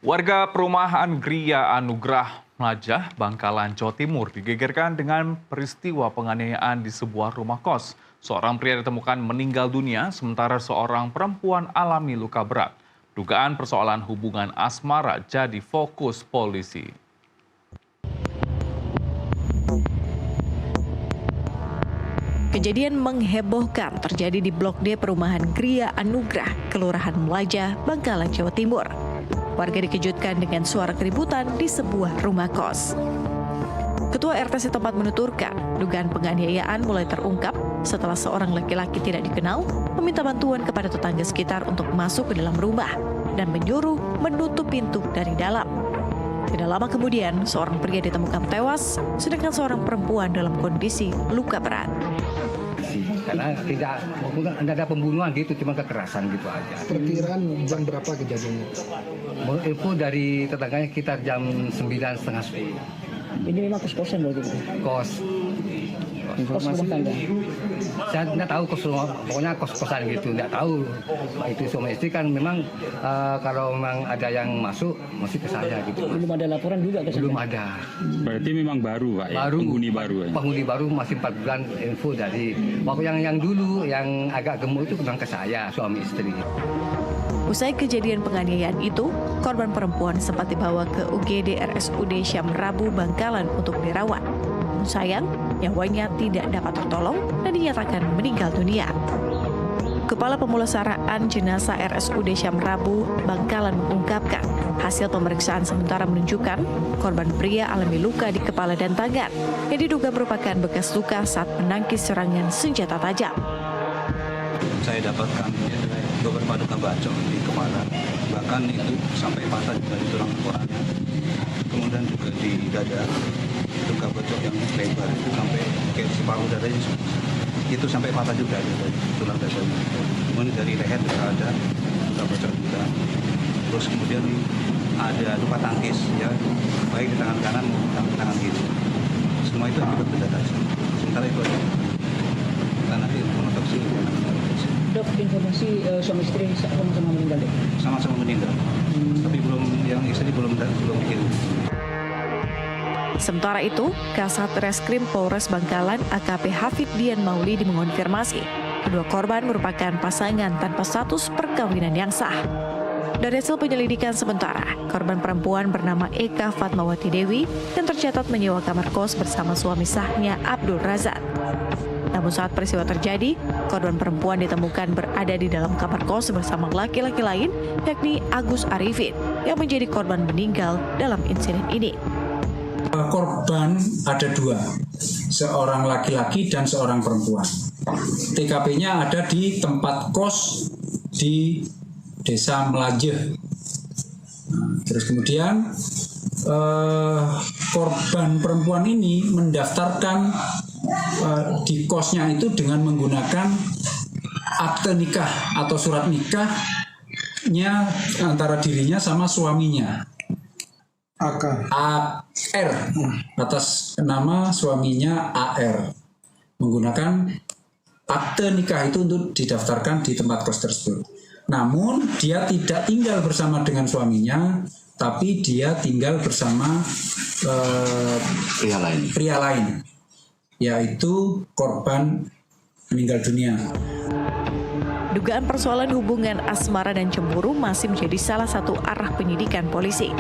Warga perumahan Gria Anugrah Mlajah, Bangkalan, Jawa Timur digegerkan dengan peristiwa penganiayaan di sebuah rumah kos. Seorang pria ditemukan meninggal dunia, sementara seorang perempuan alami luka berat. Dugaan persoalan hubungan asmara jadi fokus polisi. Kejadian menghebohkan terjadi di Blok D perumahan Gria Anugrah, Kelurahan Mlajah, Bangkalan, Jawa Timur. Warga dikejutkan dengan suara keributan di sebuah rumah kos. Ketua RT setempat menuturkan, dugaan penganiayaan mulai terungkap setelah seorang laki-laki tidak dikenal meminta bantuan kepada tetangga sekitar untuk masuk ke dalam rumah dan menyuruh menutup pintu dari dalam. Tidak lama kemudian, seorang pria ditemukan tewas, sedangkan seorang perempuan dalam kondisi luka berat. Karena tidak ada pembunuhan gitu, cuma kekerasan gitu aja. Perkiraan jam berapa kejadiannya? Menurut info dari tetangganya sekitar jam 9:30. Ini memang kos-kosan berarti? Kos. Kos rumah tangga? Saya nggak tahu kos rumah, pokoknya kos-kosan gitu, nggak tahu. Itu suami istri kan memang kalau memang ada yang masuk, mesti ke saya gitu. Belum ada laporan juga ke saya? Belum ada. Berarti memang baru Pak ya? Baru, penghuni baru ya? Penghuni baru masih 4 bulan info dari. Waktu yang dulu, yang agak gemuk itu memang ke saya, suami istri. Usai kejadian penganiayaan itu, korban perempuan sempat dibawa ke UGD RSUD Syam Rabu Bangkalan untuk dirawat. Namun sayang, nyawanya tidak dapat tertolong dan dinyatakan meninggal dunia. Kepala Pemulasaraan Jenazah RSUD Syam Rabu Bangkalan mengungkapkan, hasil pemeriksaan sementara menunjukkan korban pria alami luka di kepala dan tangan yang diduga merupakan bekas luka saat menangkis serangan senjata tajam. Saya dapatkan beberapa luka bacok di kepala, bahkan itu sampai patah juga di tulang koranya. Kemudian juga di dada, luka bacok yang lebar itu sampai ke separuh dadanya, itu sampai patah juga dari tulang dadanya. Kemudian dari leher juga ada luka bacok juga. Terus kemudian ada luka tangkis, ya, baik di tangan kanan maupun tangan kiri. Semua itu akibat benda tajam. Sementara itu ada. Kita nanti mengotopsi. Dok, informasi suami istri sama-sama meninggal deh? Sama-sama meninggal, tapi yang istri belum dikirim. Sementara itu, Kasat Reskrim Polres Bangkalan AKP Hafid Dian Maulidi mengonfirmasi kedua korban merupakan pasangan tanpa status perkawinan yang sah. Dari hasil penyelidikan sementara, korban perempuan bernama Eka Fatmawati Dewi dan tercatat menyewa kamar kos bersama suami sahnya Abdul Razak. Namun saat peristiwa terjadi, korban perempuan ditemukan berada di dalam kamar kos bersama laki-laki lain, yakni Agus Arifin, yang menjadi korban meninggal dalam insiden ini. Korban ada dua, seorang laki-laki dan seorang perempuan. TKP-nya ada di tempat kos di Desa Mlajah. Terus kemudian korban perempuan ini mendaftarkan di kosnya itu dengan menggunakan akte nikah atau surat nikahnya antara dirinya sama suaminya. AR atas nama suaminya AR, menggunakan akte nikah itu untuk didaftarkan di tempat kos tersebut. Namun dia tidak tinggal bersama dengan suaminya, tapi dia tinggal bersama pria lain, yaitu korban meninggal dunia. Dugaan persoalan hubungan asmara dan cemburu masih menjadi salah satu arah penyidikan polisi.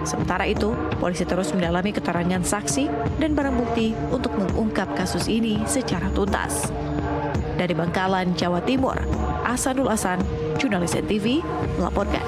Sementara itu, polisi terus mendalami keterangan saksi dan barang bukti untuk mengungkap kasus ini secara tuntas. Dari Bangkalan, Jawa Timur, Ahsanul Ahsan, Jurnalis NTV, melaporkan.